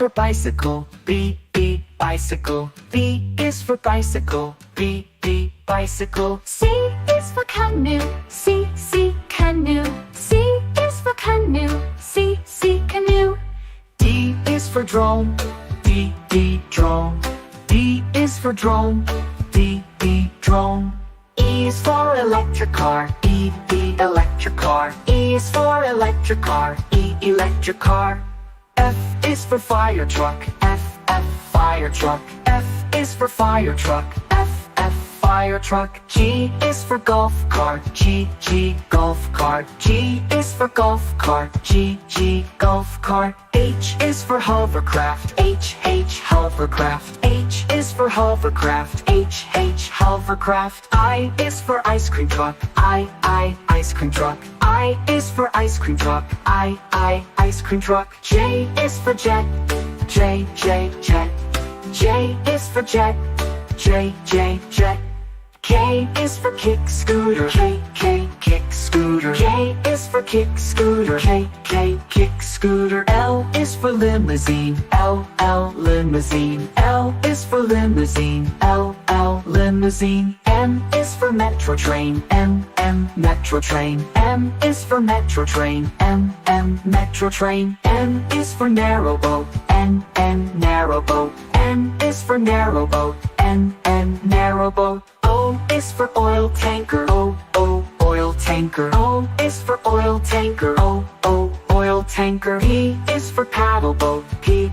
for bicycle, B, bicycle. B is for bicycle, B, bicycle. C is for canoe, C, canoe. C is for canoe, C, canoe. D is for drone, D, drone. D is for drone, D, drone. E is for electric car, E, electric car. E is for electric car, E, electric car. F is for fire truck, F, fire truck. F is for fire truck, F, fire truck. G is for golf cart, G, golf cart. G is for golf cart, G, golf cart. H is for hovercraft, H, hovercraft. H is for hovercraft, H, hovercraft. I is for ice cream truck, I, ice cream truck. I is for ice cream truck, I, ice cream truck. J is for jet, J, jet. J is for jet, J, jet. K is for kick scooter, K, kick scooter. K is for kick scooter, K, kick scooter. L is for limousine, L, limousine. L is for limousine, L, limousine. M is for metro train, M, metro train. M is for metro train, M, metro train. N is for narrow boat, N, narrow boat. N is for narrow boat, N, narrow boat. O is for oil tanker, O, oil tanker. O is for oil tanker, O, oil tanker. P is for paddle boat, P,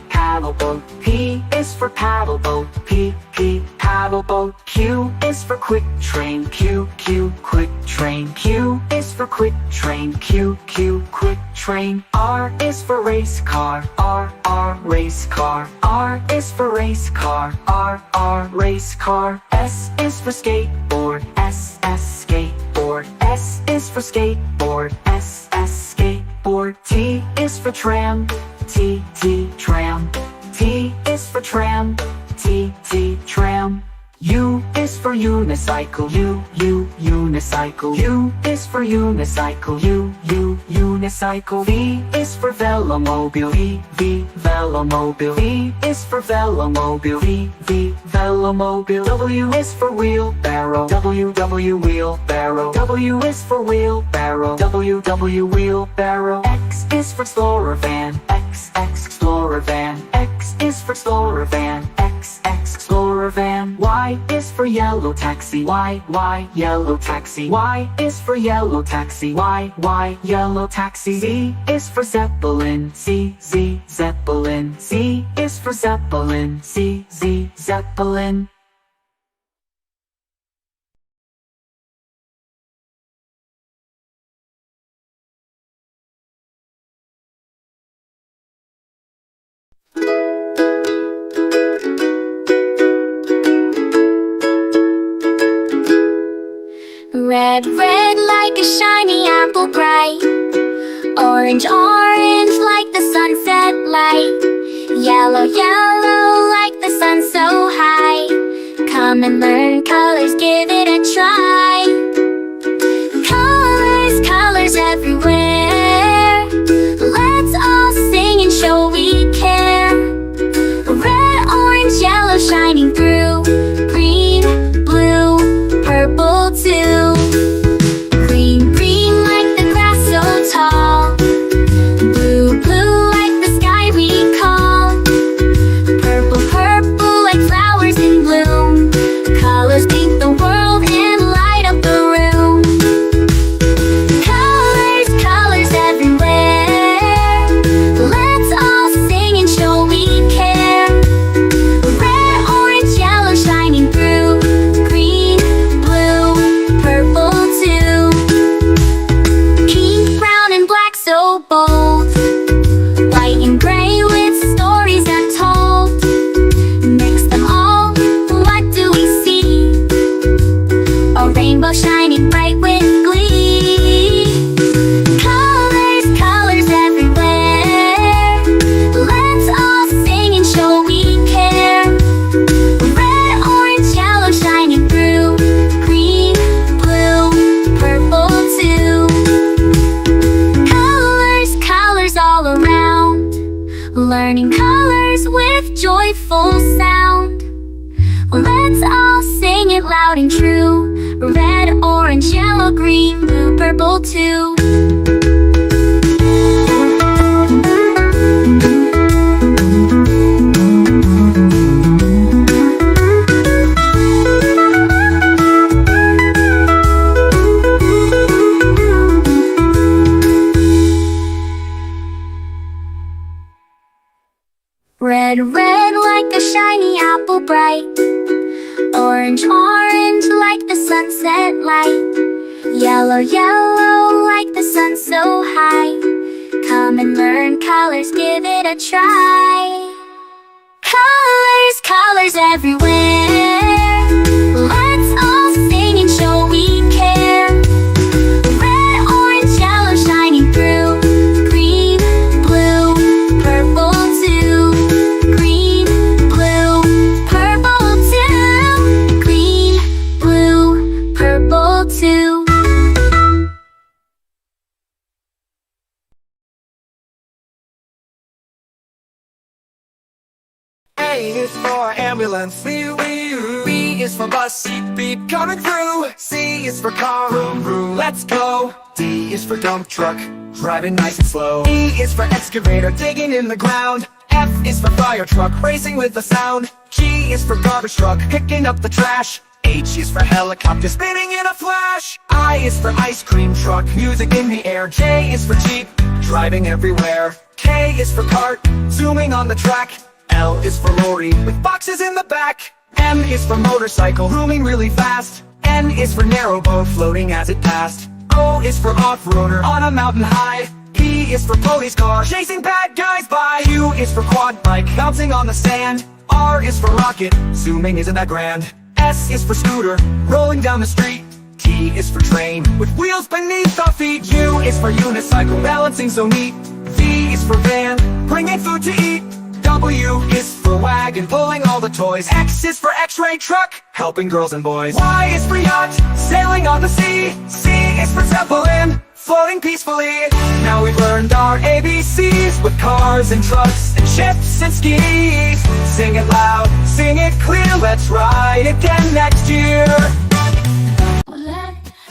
paddle boat. P is for paddle boat, P, paddle boat. Q is for quick train, Q, quick train. Q is for quick train, Q, quick train. R is for race car, R, race car. R is for race car, R, race car. S is for skateboard, S, skateboard. S is for skateboard, S, skateboard. T is for tram, T, tram. T is for tram, T, tram. U is for unicycle, U, unicycle. U is for unicycle, U, unicycle. V is for velomobile, V, velomobile. V is for velomobile, V, velomobile. W is for wheelbarrow, W, wheelbarrow. W is for wheelbarrow, W, wheelbarrow. X is for explorer van, X, explorer van. X is for explorer van, X, explorer van. Y is for yellow taxi, Y, yellow taxi. Y is for yellow taxi, Y, yellow taxi. Z is for zeppelin, Z, zeppelin. Z is for zeppelin, Z, zeppelin. Red, red like a shiny apple bright. Orange, orange like the sunset light. Yellow, yellow like the sun so high. Come and learn colors, give it a try. Colors, colors everywhere. Let's all sing and show we care. Red, orange, yellow shining through. Green, blue, purple too. Green, green like the grass so tall. Blue, blue like the sky we call. Purple, purple like flowers in bloom. Colors paint the world and light up the room. Colors, colors everywhere. Let's all sing and show we care. Red, orange, yellow shining through. Green, blue, purple too. Pink, brown and black so bold. White and gray with stories untold. Mix them all, what do we see? A rainbow shining bright with glee. Colors, colors everywhere. Let's all sing and show we care. Red, orange, yellow shining through. Green, blue, purple too. Colors, colors all around. Learning colors. purple too. Red, red like a shiny apple bright. Orange, orange like the sunset light. Yellow, yellow like the sun so high. Come and learn colors, give it a try. Colors, colors everywhere. Let's all sing and show we care. Red, orange, yellow shining through. Green, blue, purple too. Green, blue, purple too. Green, blue, purple too. A is for ambulance, B is for bus, beep beep coming through. C is for car, vroom vroom, let's go. D is for dump truck, driving nice and slow. E is for excavator, digging in the ground. F is for fire truck, racing with the sound. G is for garbage truck, picking up the trash. H is for helicopter, spinning in a flash. I is for ice cream truck, music in the air. J is for jeep, driving everywhere. K is for cart, zooming on the track. L is for lorry, with boxes in the back. M is for motorcycle, zooming really fast. N is for narrowboat, floating as it passed. O is for off-roader, on a mountain high. P is for police car, chasing bad guys by. Q is for quad bike, bouncing on the sand. R is for rocket, zooming isn't that grand. S is for scooter, rolling down the street. T is for train, with wheels beneath our feet. U is for unicycle, balancing so neat. V is for van, bringing food to eat. W is for wagon, pulling all the toys. X is for x-ray truck, helping girls and boys. Y is for yacht, sailing on the sea. C is for zeppelin, floating peacefully. Now we've learned our ABCs, with cars and trucks and ships and skis. Sing it loud, sing it clear, let's ride again next year.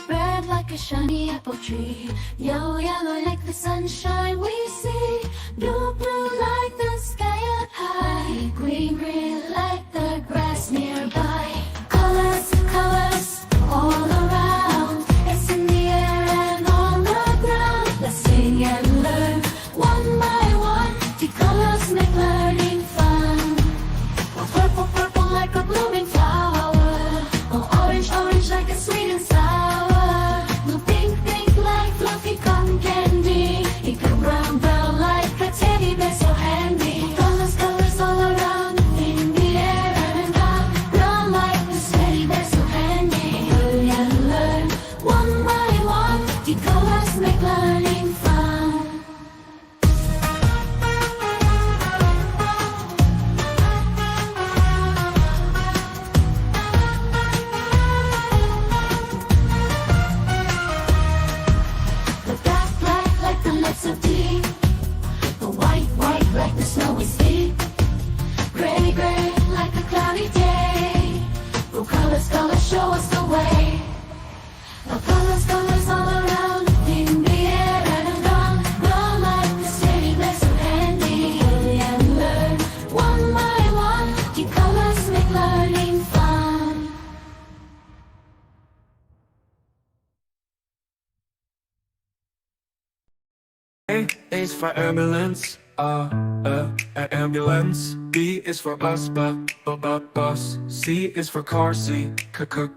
Red like a shiny apple tree. Yellow, yellow like the sunshine we see. Blue, blue like the sky up high. Green, green like the grass nearby. Colors, colors all around. It's in the air and on the ground. Let's sing and learn one by one. The colors make learning fun. Oh, purple, purple like a blooming flower. Oh, orange, orange like a sweet and sour. Blue, pink, pink like fluffy cotton candy. Pink, brown, brown like a teddy bear so handy. Colors, colors all around in the air and around. Brown like this teddy bear so handy. Hurry and learn one by one. The colors make learning fun. The black, black like the lips of tea. The white, white like the snowy sea. Gray, gray like a cloudy day. The colors, colors show us the way. The colors, colors all around in the air and around. Brown like the city, they're so handy. Hurry and learn one by one. The colors make learning fun. A is for ambulance, ambulance. B is for bus, bus. C is for car,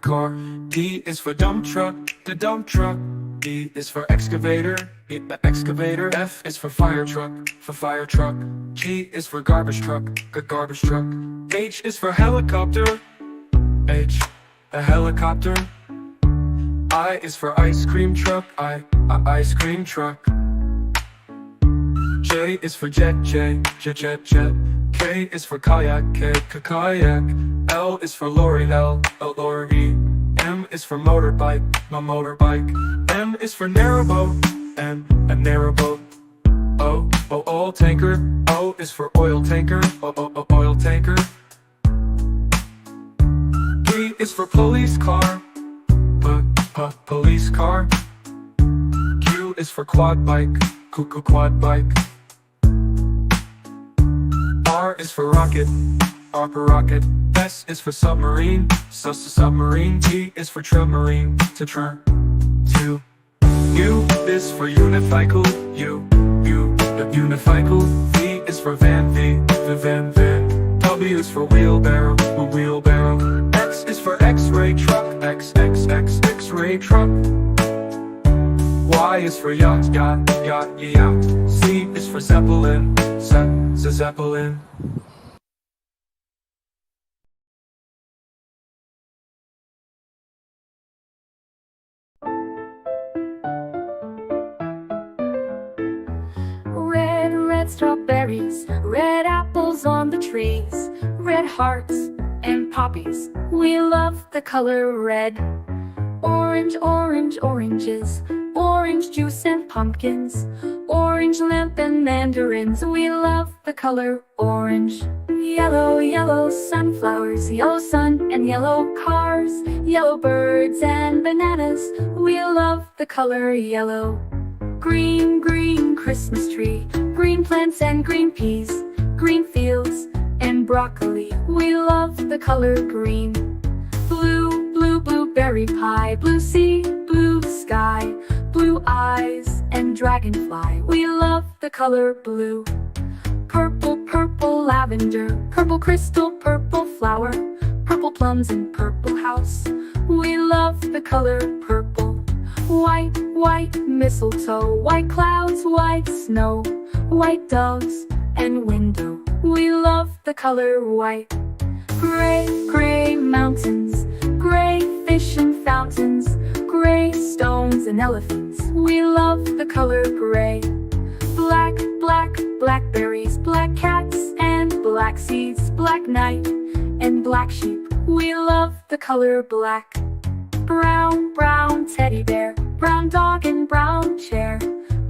car. D is for dump truck, the dump truck. E is for excavator, the excavator. F is for fire truck, G is for garbage truck, garbage truck. H is for helicopter, a helicopter. I is for ice cream truck, ice cream truck. J is for jet. K is for kayak, kayak. L is for lorry, lorry. M is for motorbike, motorbike. N is for narrowboat, a narrowboat. O, oil tanker. O is for oil tanker, oil tanker. P is for police car, police car. Q is for quad bike, cuckoo quad bike. R is for rocket, R for rocket. S is for submarine, submarine. T is for submarine, to turn. To. U is for unicycle, U, unicycle. V is for van, V, van. W is for wheelbarrow, wheelbarrow. X is for X-ray truck, X-ray truck. Y is for yacht, yacht. Z is for zeppelin, zeppelin. Red strawberries, red apples on the trees, red hearts and poppies. We love the color red. Orange, oranges, orange juice and pumpkins, orange lamp and mandarins. We love the color orange. Yellow sunflowers, yellow sun and yellow cars, yellow birds and bananas. We love the color yellow. Green Christmas tree, green plants and green peas, green fields and broccoli. We love the color green. Blue blueberry pie, blue sea, blue sky, blue eyes and dragonfly. We love the color blue. Purple lavender, purple crystal, purple flower, purple plums and purple house. We love the color purple. White mistletoe, white clouds, white snow, white doves and window. We love the color white. Gray mountains, gray fish and fountains, gray stones and elephants. We love the color gray. Blackberries, black cats and black seeds, black night and black sheep. We love the color black. Brown teddy bear, brown dog and brown chair,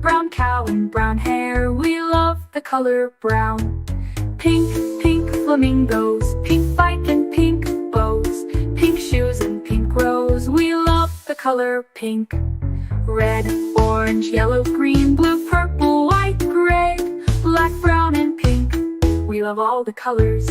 brown cow and brown hair. We love the color brown. Pink flamingos, pink bike and pink bows, pink shoes and pink rose. We love the color pink. Red, orange, yellow, green, blue, purple, white, gray, black, brown and pink. We love all the colors.